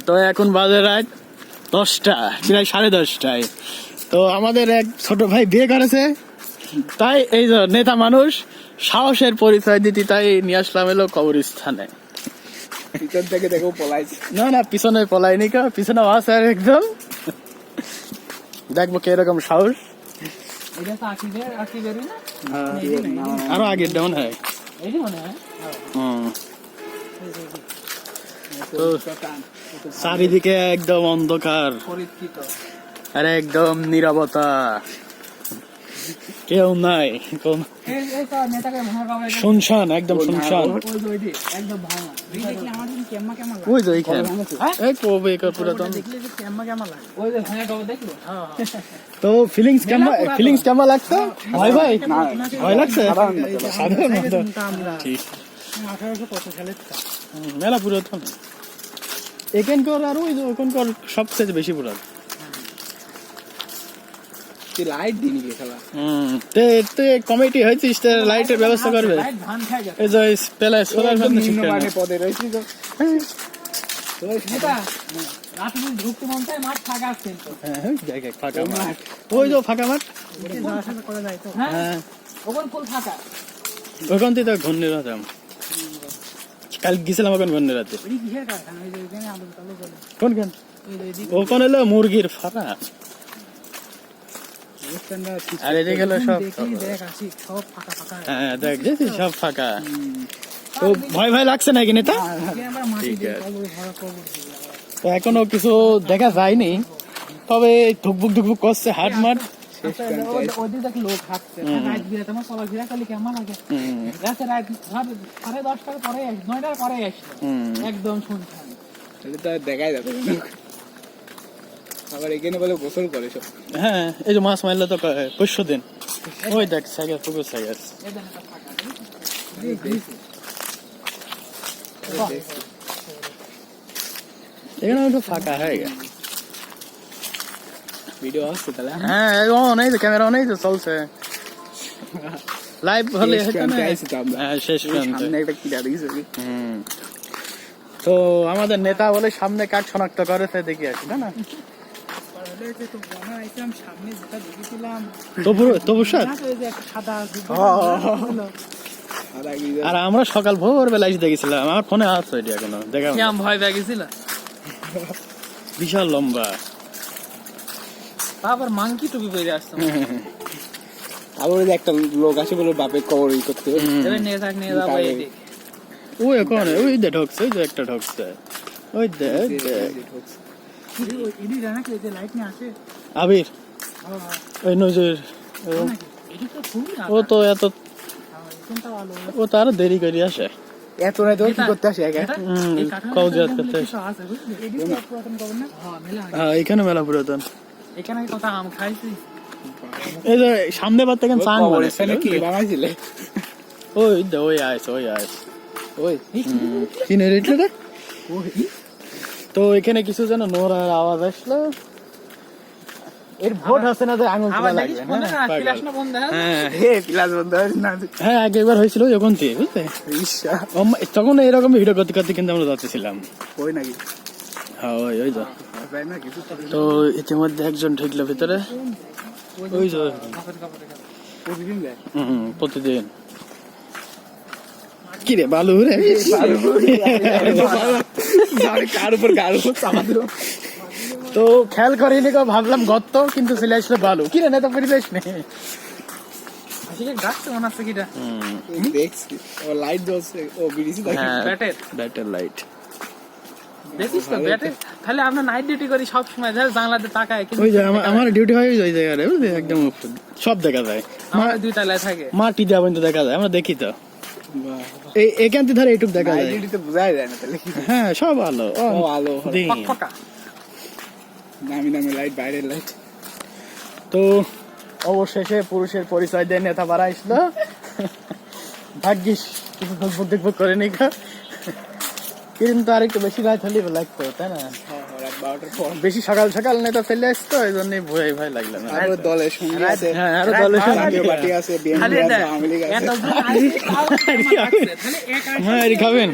তো এখন বাজে রাত 10টা, প্রায় 10:30টায়। তো আমাদের এক ছোট ভাই বিয়ে করেছে, তাই এই যে নেতা মানুষ সাহসের পরিচয় দিতে তাই নিয়ে আসলাম এলো কবরস্থানে। পিছন থেকে দেখো পলাইছে। না পিছনে পলাইনি, পিছনে আছে আর একদম দেখবো কে এরকম সাহস। আরো আগের ডাউন হয়। তো চারিদিকে একদম অন্ধকার আর একদম নীরবতা, কেউ নাই, শুনশান, একদম শুনশান। ওই যে পুরাতন। তো ফিলিংস কেমন লাগতো? ভয় লাগছে? মেলা পুরাতন এখানকার, আর ওই যে ওখানকার সবচেয়ে বেশি পুরাতন। লাইট দিনি খেলা কমিটি হয়েছিস, লাইটের ব্যবস্থা করবে। এই যে পেলে সোলার পদে রয়েছি তো ফাঁকা মাঠ, ওখান থেকে ঘূর্ণি রাতাম। কাল গেছিলাম ওখানে ঘূর্ণি রাতে। কোনখান? ওখানে হলো মুরগির ফাঁকা। আর এদিকে গেল সব সব ফাঁকা। তো ভয় লাগছে নাকি নেতা? তো এখনো কিছু দেখা যায়নি, তবে ধুকবুক করছে হাট মাঠ। দেখাই যাবে। আবার এখানে বলে গোসল করে সব। হ্যাঁ, এই যে মাছ মারলে তো 500 দিন। ওই দেখ সাইকেল, পুকুর সাইকেল। এখানে একটু ফাঁকা হয়ে গেছে। ভিডিও আসছে তাহলে? হ্যাঁ, অনেক ক্যামেরা অনেক চলছে লাইভ হলে। শেষ তো আমাদের নেতা বলে সামনে কাঠ শনাক্ত করেছে, দেখি আসি না। আর আমরা সকাল ভোর বেলা এসে দেখেছিলাম, আমার ফোনে আছে এটি এখনো দেখা। ভয় পেয়ে গেছিল, বিশাল লম্বা। তারপর মাংকি টুপি পরে আসতাম। আবার একটা লোক আসে বলে বাপের কবর করতে। ওই ওখানে ওই দে ঢুকছে, ওই যে একটা ঢুকছে, ওই দেখ আবির, ওই নজর। ও তো এত, ও তো আরো দেরি করে আসে। এত রাত কি করতে আসে? কবজিয়াত করতে আসে। হ্যাঁ, এখানে মেলা পুরাতন। এখানে কত আম খাইছি। এই যে সামনে বার থেকে চান কি বানাইছিলে? ওই আইস কিনে রেটলে রে। তো এখানে কিছু যেন নোরার আওয়াজ আসলো। এর ভোট আছে না যে আঙুল তোলা লাগবে। হ্যাঁ, আগে একবার হয়েছিল যখন থেকে, বুঝলে, তখন এরকম ভিডিও করতে করতে কিন্তু আমরা যাচ্ছিলাম। ওই নাকি? হ্যাঁ, ওই যা। তো ইতিমধ্যে একজন ঢুকলো ভিতরে। ওই যে প্রতিদিন কি রে বালু রে, কার উপর তো খেয়াল করিনি, ভাবলাম গর্ত, কিন্তু চলে আসলো বালু। কি রে নেতা পরিবেশ নেই। লাইট জ্বলছে, ব্যাটার লাইট। দেখিস তো ব্যাটে, তাহলে আমরা নাইট ডিউটি করি সব সময়, জানলাতে তাকায়। ওই যে আমার ডিউটি হয় ওই জায়গায়, বুঝলি, একদম সব দেখা যায়। আমার 2 তলায় থাকে, মাটি দেওয়া পর্যন্ত দেখা যায়, আমরা দেখি তো। এখান থেকে ধরে এইটুক দেখা যায়, বোঝাই যায় না তাহলে। হ্যাঁ, সব আলো আলো নামি লাইট, বাইরের লাইট। তো অবশেষে পুরুষের পরিচয় দিয়ে নেতা বাড়া আসলো। ভাগ্যিস কিছু দেখবো করে নি, কিন্তু আর একটু বেশি রাত হলে লাগতো, তাই না? বেশি সকাল সকাল নেতা চলে আসতো, এই জন্যই ভয় লাগলো। আরো দলের সঙ্গে আছে, আরো দলের সঙ্গে পার্টি আছে, বিএনপি আছে, আওয়ামী লীগ আছে। খাবেন।